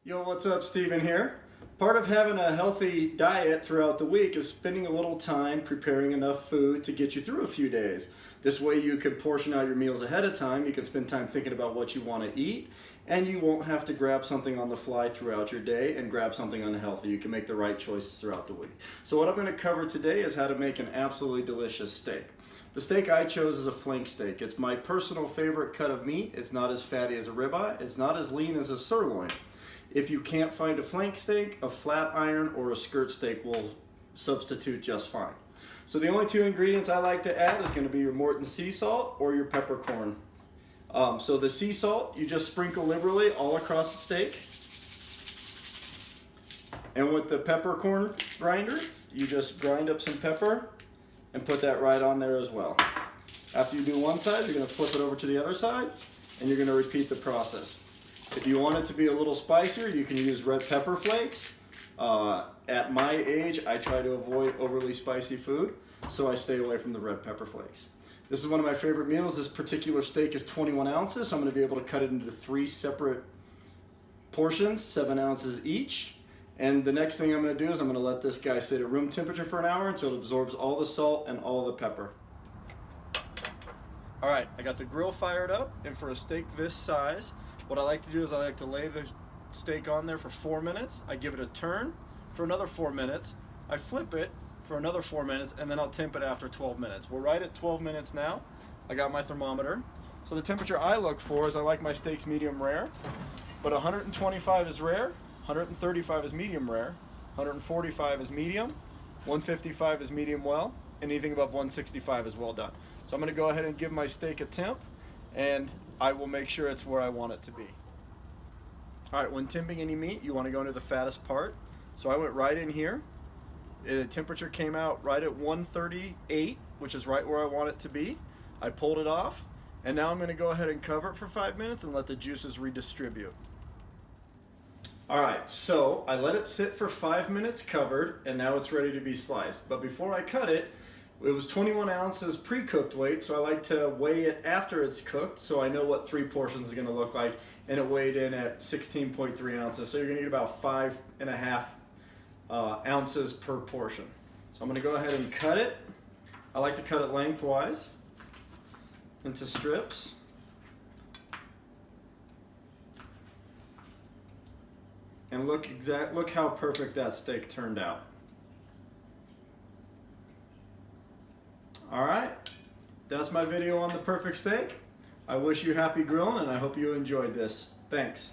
Yo, what's up? Steven here. Part of having a healthy diet throughout the week is spending a little time preparing enough food to get you through a few days. This way you can portion out your meals ahead of time, you can spend time thinking about what you want to eat, and you won't have to grab something on the fly throughout your day and grab something unhealthy. You can make the right choices throughout the week. So what I'm going to cover today is how to make an absolutely delicious steak. The steak I chose is a flank steak. It's my personal favorite cut of meat. It's not as fatty as a ribeye. It's not as lean as a sirloin. If you can't find a flank steak, a flat iron or a skirt steak will substitute just fine. So the only two ingredients I like to add is going to be your Morton sea salt or your peppercorn. So the sea salt, you just sprinkle liberally all across the steak. And with the peppercorn grinder, you just grind up some pepper and put that right on there as well. After you do one side, you're going to flip it over to the other side and you're going to repeat the process. If you want it to be a little spicier, you can use red pepper flakes. At my age, I try to avoid overly spicy food, so I stay away from the red pepper flakes. This is one of my favorite meals. This particular steak is 21 ounces, so I'm going to be able to cut it into 3 separate portions, 7 ounces each. And the next thing I'm going to do is I'm going to let this guy sit at room temperature for an hour until it absorbs all the salt and all the pepper. All right, I got the grill fired up, and for a steak this size, what I like to do is I like to lay the steak on there for 4 minutes. I give it a turn for another 4 minutes. I flip it for another 4 minutes, and then I'll temp it after 12 minutes. We're right at 12 minutes now. I got my thermometer. So the temperature I look for is I like my steaks medium rare, but 125 is rare, 135 is medium rare, 145 is medium, 155 is medium well, and anything above 165 is well done. So I'm going to go ahead and give my steak a temp, and I will make sure it's where I want it to be. All right, when temping any meat, you want to go into the fattest part. So I went right in here. The temperature came out right at 138, which is right where I want it to be. I pulled it off, and now I'm going to go ahead and cover it for 5 minutes and let the juices redistribute. All right, so I let it sit for 5 minutes covered, and now it's ready to be sliced. But before I cut it, it was 21 ounces pre-cooked weight, so I like to weigh it after it's cooked so I know what 3 portions is going to look like, and it weighed in at 16.3 ounces, so you're going to need about 5.5 ounces per portion. So I'm going to go ahead and cut it. I like to cut it lengthwise into strips. And look how perfect that steak turned out. All right, that's my video on the perfect steak. I wish you happy grilling, and I hope you enjoyed this. Thanks.